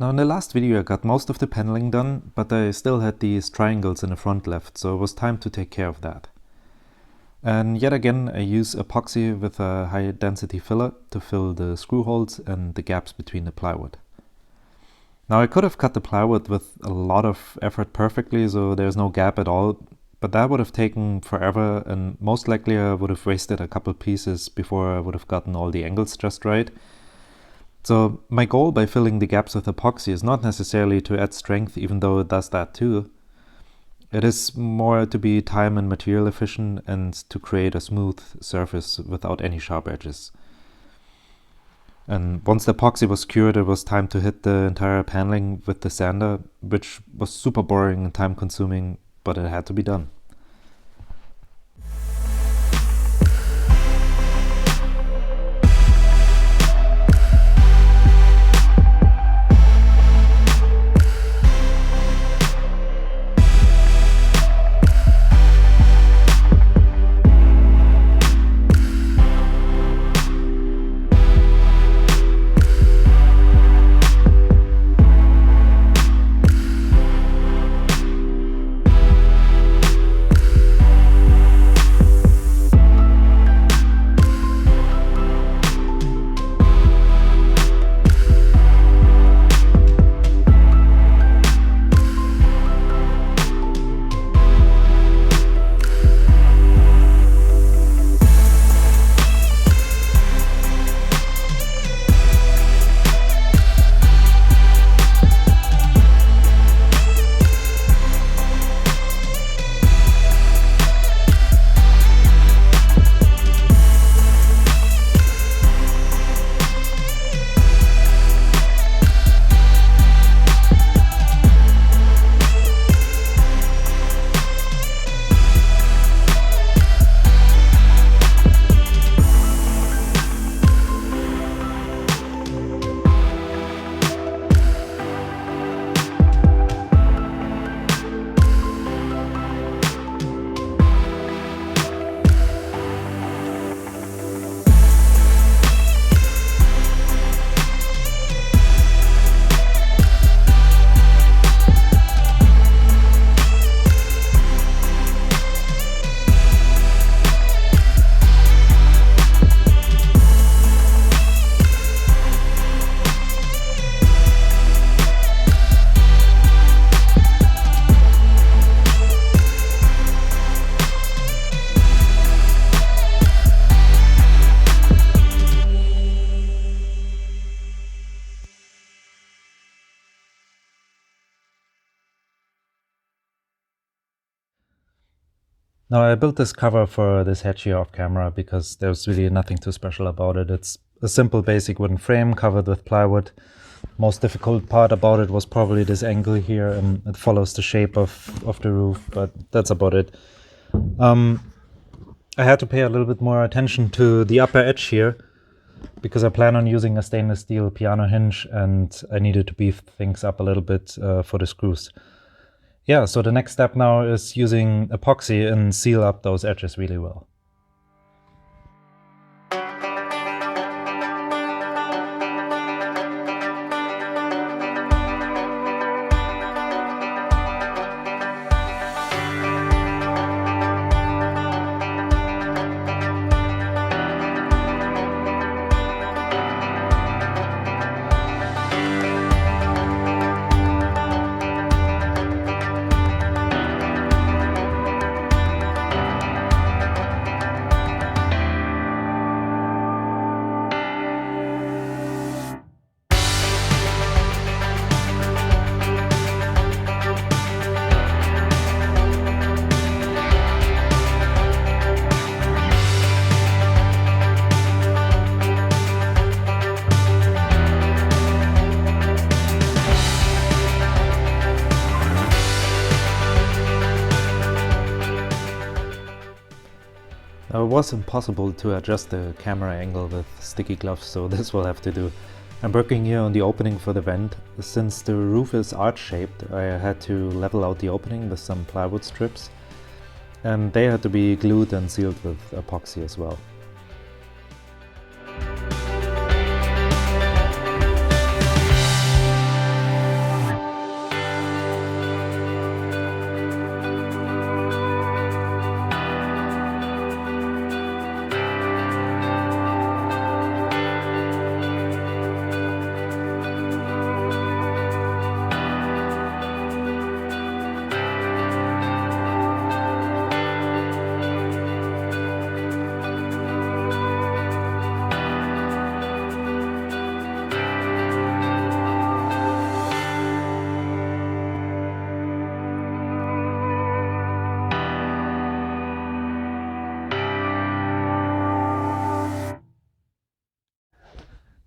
Now in the last video I got most of the paneling done, but I still had these triangles in the front left, so it was time to take care of that. And yet again I use epoxy with a high density filler to fill the screw holes and the gaps between the plywood. Now I could have cut the plywood with a lot of effort perfectly so there's no gap at all, but that would have taken forever and most likely I would have wasted a couple pieces before I would have gotten all the angles just right. So my goal by filling the gaps with epoxy is not necessarily to add strength, even though it does that too. It is more to be time and material efficient and to create a smooth surface without any sharp edges. And once the epoxy was cured, it was time to hit the entire paneling with the sander, which was super boring and time consuming, but it had to be done. Now I built this cover for this hatch here off camera because there's really nothing too special about it. It's a simple basic wooden frame covered with plywood. Most difficult part about it was probably this angle here, and it follows the shape of the roof, but that's about it. I had to pay a little bit more attention to the upper edge here because I plan on using a stainless steel piano hinge and I needed to beef things up a little bit for the screws. Yeah, so the next step now is using epoxy and seal up those edges really well. Now it was impossible to adjust the camera angle with sticky gloves, so this will have to do. I'm working here on the opening for the vent. Since the roof is arch-shaped, I had to level out the opening with some plywood strips, and they had to be glued and sealed with epoxy as well.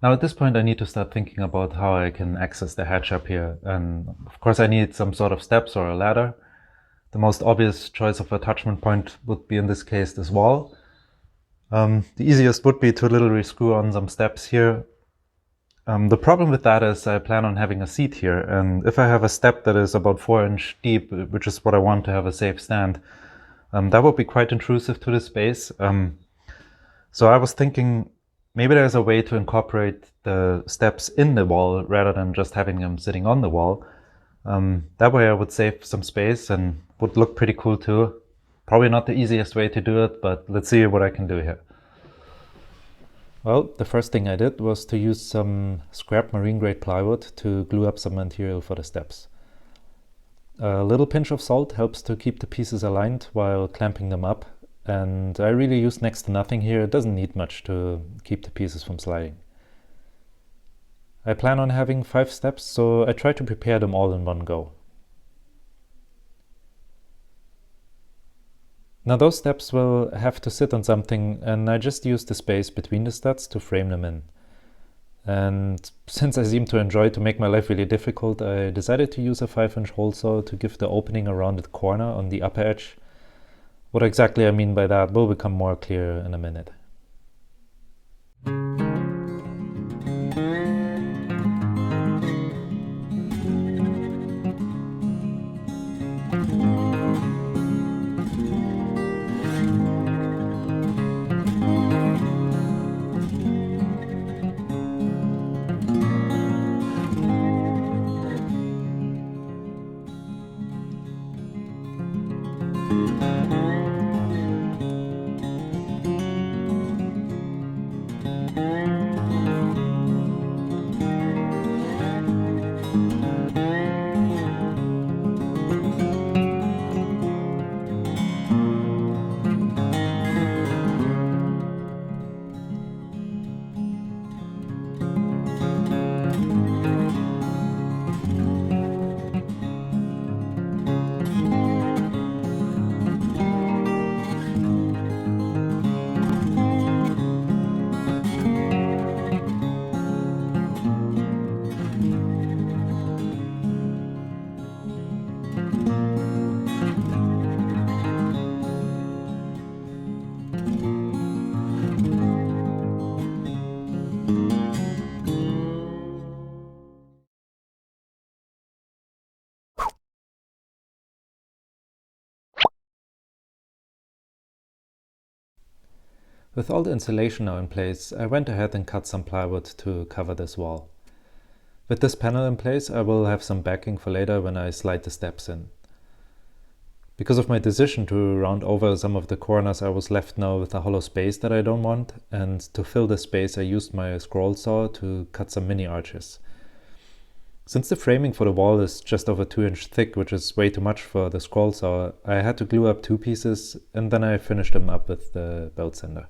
Now at this point I need to start thinking about how I can access the hatch up here, and of course I need some sort of steps or a ladder. The most obvious choice of attachment point would be in this case this wall. The easiest would be to literally screw on some steps here. The problem with that is I plan on having a seat here, and if I have a step that is about 4 inches deep, which is what I want to have a safe stand, that would be quite intrusive to the space. So I was thinking maybe there's a way to incorporate the steps in the wall rather than just having them sitting on the wall. That way I would save some space and would look pretty cool too. Probably not the easiest way to do it, but let's see what I can do here. Well, the first thing I did was to use some scrap marine grade plywood to glue up some material for the steps. A little pinch of salt helps to keep the pieces aligned while clamping them up, and I really used next to nothing here. It doesn't need much to keep the pieces from sliding. I plan on having 5 steps, so I try to prepare them all in one go. Now those steps will have to sit on something, and I just used the space between the studs to frame them in. And since I seem to enjoy to make my life really difficult, I decided to use a 5-inch hole saw to give the opening a rounded corner on the upper edge. What exactly I mean by that will become more clear in a minute. With all the insulation now in place, I went ahead and cut some plywood to cover this wall. With this panel in place, I will have some backing for later when I slide the steps in. Because of my decision to round over some of the corners, I was left now with a hollow space that I don't want, and to fill the space I used my scroll saw to cut some mini arches. Since the framing for the wall is just over 2 inches thick, which is way too much for the scroll saw, I had to glue up 2 pieces, and then I finished them up with the belt sander.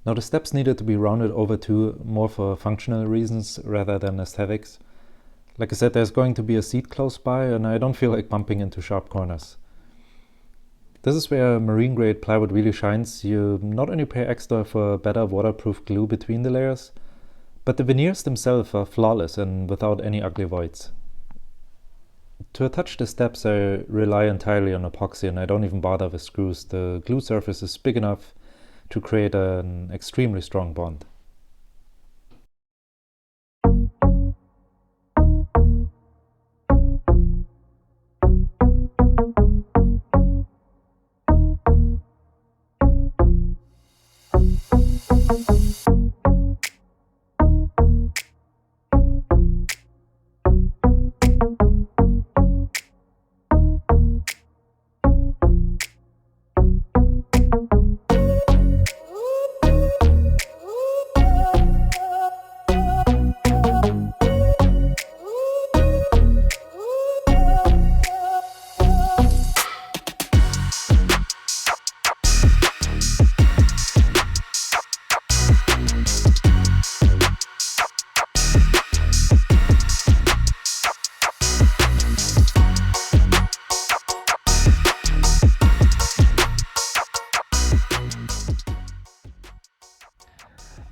Now the steps needed to be rounded over too, more for functional reasons rather than aesthetics. Like I said, there's going to be a seat close by, and I don't feel like bumping into sharp corners. This is where marine grade plywood really shines. You not only pay extra for better waterproof glue between the layers, but the veneers themselves are flawless and without any ugly voids. To attach the steps I rely entirely on epoxy, and I don't even bother with screws. The glue surface is big enough to create an extremely strong bond.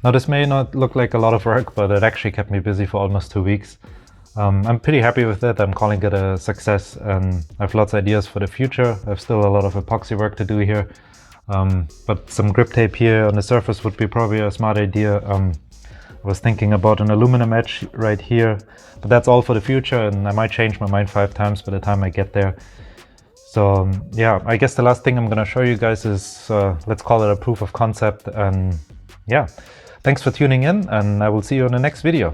Now this may not look like a lot of work, but it actually kept me busy for almost 2 weeks. I'm pretty happy with it. I'm calling it a success, and I have lots of ideas for the future. I have still a lot of epoxy work to do here, but some grip tape here on the surface would be probably a smart idea. I was thinking about an aluminum edge right here, but that's all for the future, and I might change my mind 5 times by the time I get there. So yeah, I guess the last thing I'm gonna show you guys is, let's call it a proof of concept, and yeah. Thanks for tuning in, and I will see you in the next video.